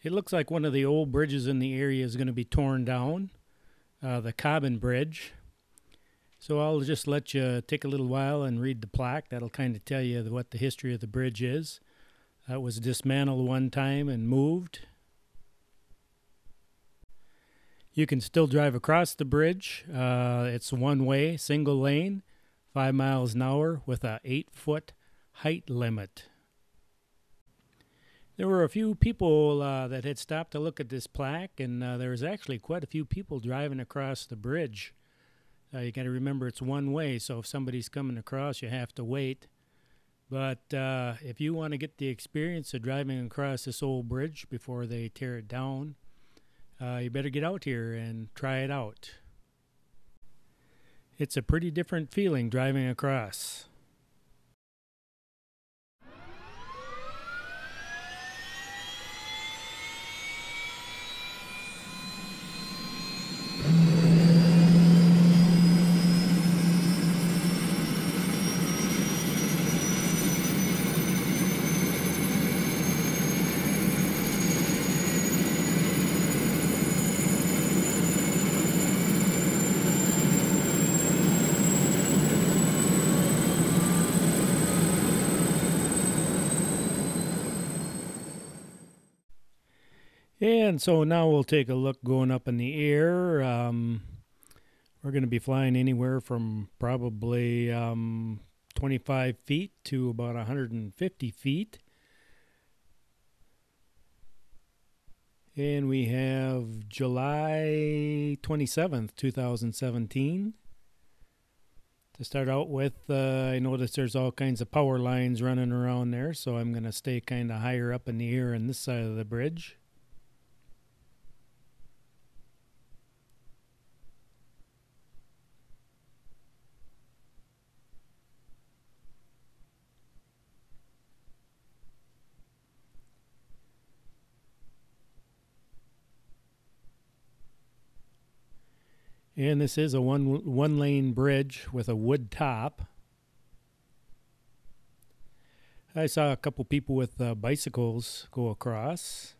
It looks like one of the old bridges in the area is going to be torn down, the Cobban Bridge. So I'll just let you take a little while and read the plaque. That'll kind of tell you what the history of the bridge is. It was dismantled one time and moved. You can still drive across the bridge. It's one way, single lane, 5 miles an hour with a 8-foot height limit. There were a few people that had stopped to look at this plaque, and there was actually quite a few people driving across the bridge. You got to remember it's one way, so if somebody's coming across, you have to wait. But if you want to get the experience of driving across this old bridge before they tear it down, you better get out here and try it out. It's a pretty different feeling driving across. And so now we'll take a look going up in the air. We're going to be flying anywhere from probably 25 feet to about 150 feet. And we have July 27th, 2017. To start out with, I notice there's all kinds of power lines running around there, so I'm going to stay kind of higher up in the air on this side of the bridge. And this is a one lane bridge with a wood top. I saw a couple people with bicycles go across.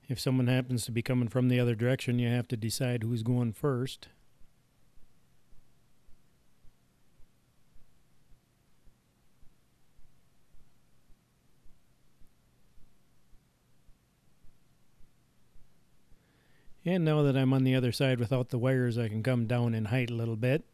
If someone happens to be coming from the other direction, you have to decide who's going first. And now that I'm on the other side without the wires, I can come down in height a little bit.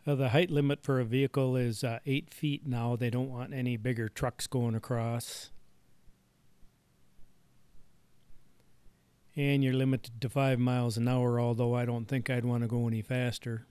The height limit for a vehicle is 8 feet now. They don't want any bigger trucks going across. And you're limited to 5 miles an hour, although I don't think I'd want to go any faster.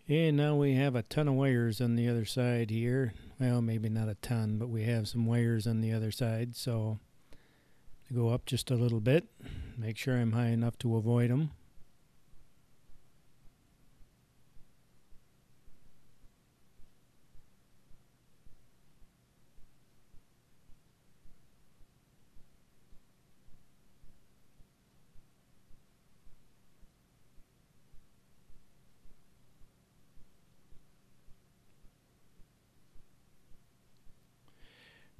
And now we have a ton of wires on the other side here. Well, maybe not a ton, but we have some wires on the other side. So I go up just a little bit, make sure I'm high enough to avoid them.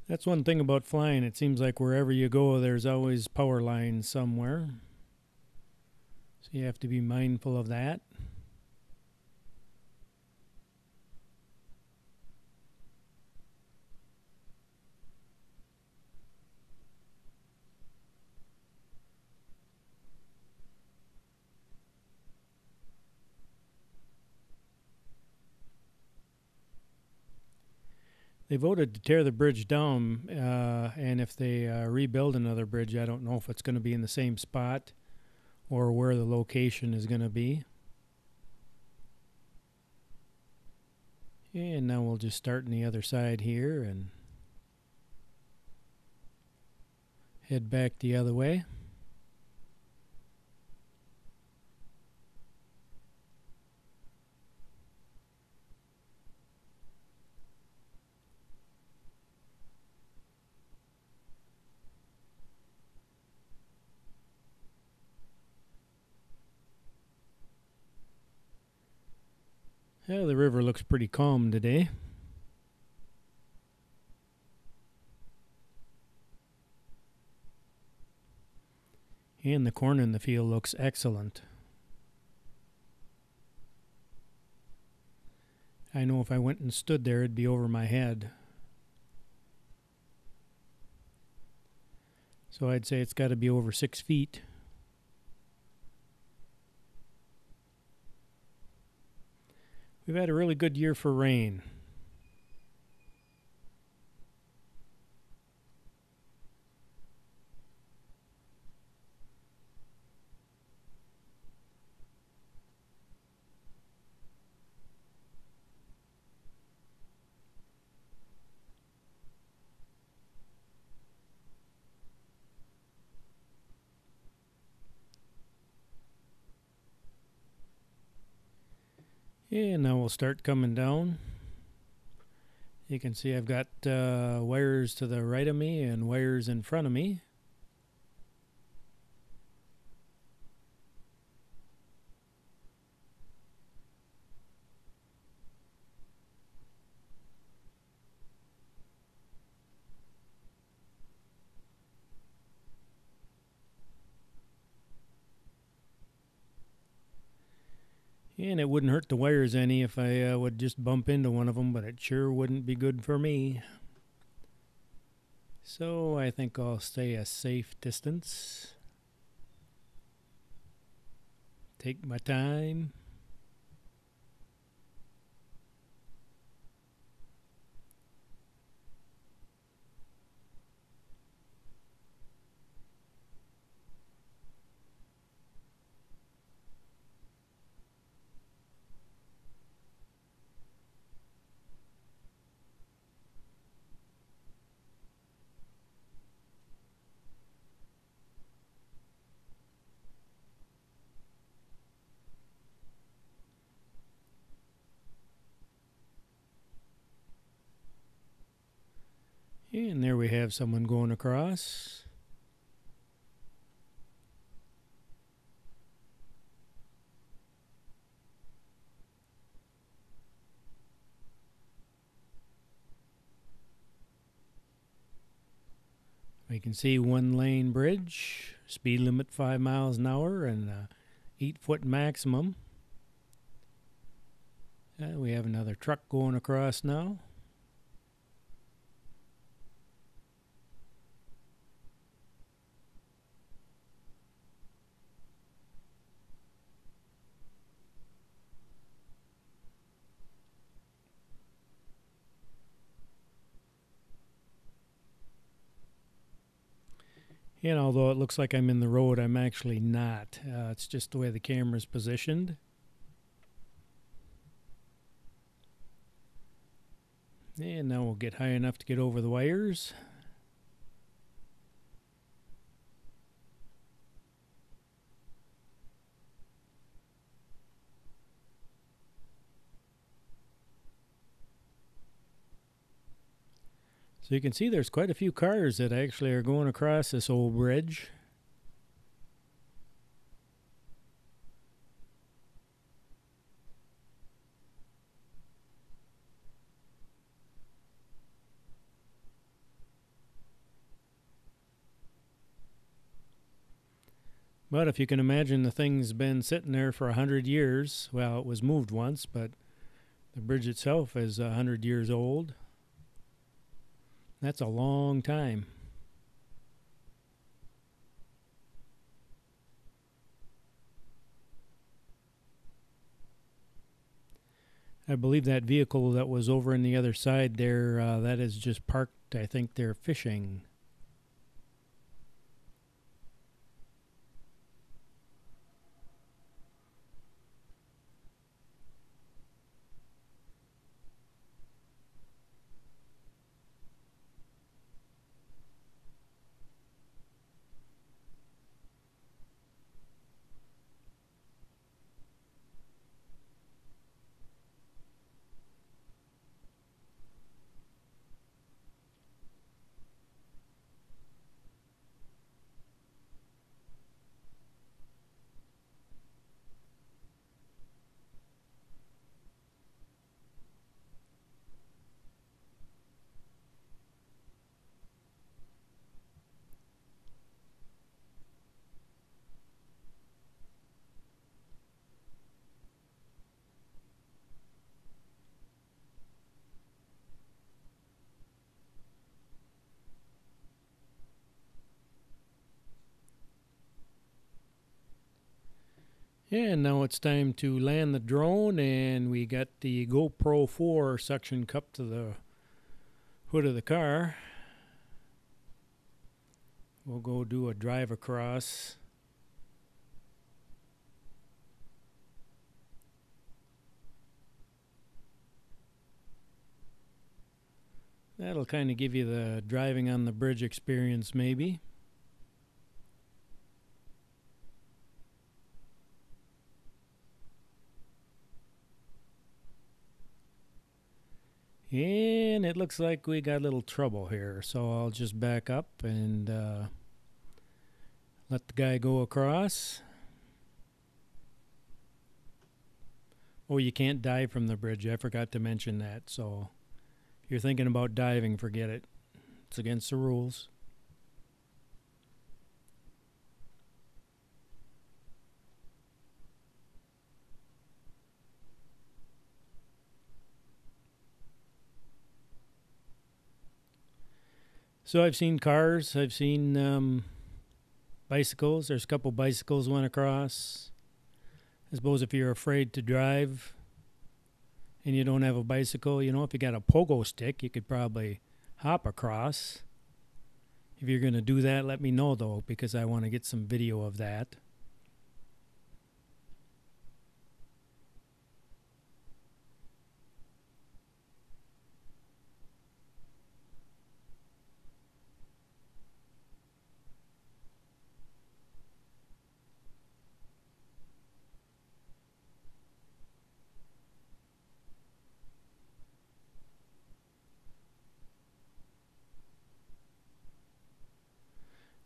That's one thing about flying. It seems like wherever you go, there's always power lines somewhere. So you have to be mindful of that. They voted to tear the bridge down, and if they rebuild another bridge, I don't know if it's going to be in the same spot or where the location is going to be. And now we'll just start on the other side here and head back the other way. Well, the river looks pretty calm today. And the corn in the field looks excellent. I know if I went and stood there, it'd be over my head. So I'd say it's got to be over 6 feet. We've had a really good year for rain. And now we'll start coming down. You can see I've got wires to the right of me and wires in front of me. And it wouldn't hurt the wires any if I would just bump into one of them, but it sure wouldn't be good for me. So I think I'll stay a safe distance. Take my time. And there we have someone going across. We can see 1-lane bridge, speed limit 5 miles an hour and 8-foot maximum. We have another truck going across now. And although it looks like I'm in the road, I'm actually not. It's just the way the camera's positioned. And now we'll get high enough to get over the wires. So you can see there's quite a few cars that actually are going across this old bridge. But if you can imagine, the thing's been sitting there for 100 years. Well, it was moved once, but the bridge itself is 100 years old. That's a long time. I believe that vehicle that was over on the other side there, that is just parked. I think they're fishing. And now it's time to land the drone, and we got the GoPro 4 suction cup to the hood of the car. We'll go do a drive across. That'll kind of give you the driving on the bridge experience, maybe. And it looks like we got a little trouble here, so I'll just back up and let the guy go across. Oh, you can't dive from the bridge. I forgot to mention that, so if you're thinking about diving, forget it. It's against the rules. So I've seen cars, I've seen bicycles. There's a couple bicycles went across. I suppose if you're afraid to drive and you don't have a bicycle, if you got a pogo stick, you could probably hop across. If you're going to do that, let me know, though, because I want to get some video of that.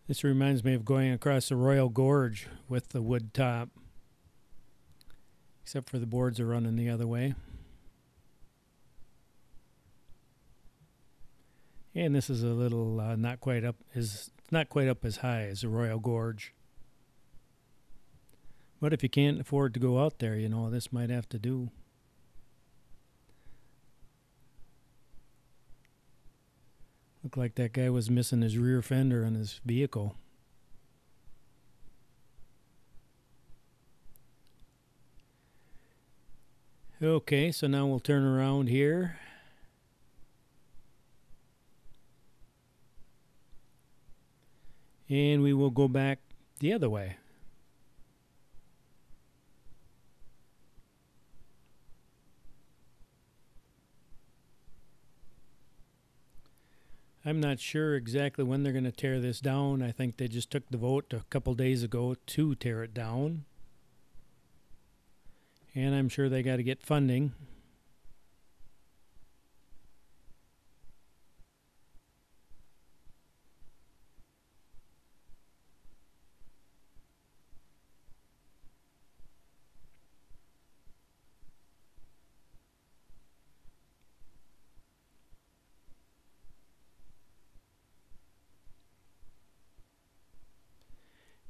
This reminds me of going across the Royal Gorge with the wood top. Except for the boards are running the other way. And this is a little not quite up as high as the Royal Gorge. But if you can't afford to go out there, this might have to do. Looked like that guy was missing his rear fender on his vehicle. Okay, so now we'll turn around here. And we will go back the other way. I'm not sure exactly when they're going to tear this down. I think they just took the vote a couple days ago to tear it down. And I'm sure they got to get funding.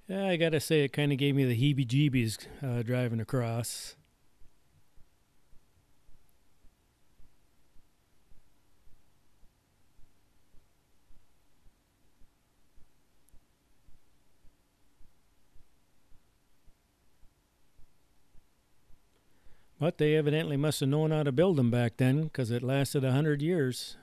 Yeah, I gotta say, it kind of gave me the heebie-jeebies driving across. But they evidently must have known how to build them back then, because it lasted 100 years.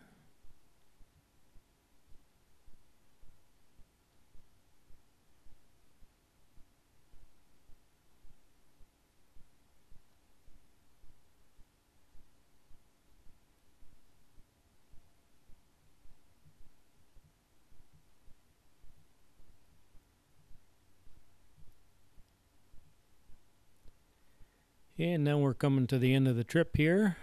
And now we're coming to the end of the trip here.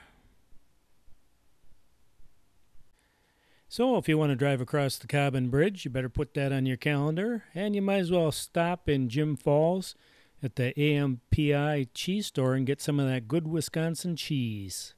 So if you want to drive across the Cobban Bridge, you better put that on your calendar. And you might as well stop in Jim Falls at the AMPI cheese store and get some of that good Wisconsin cheese.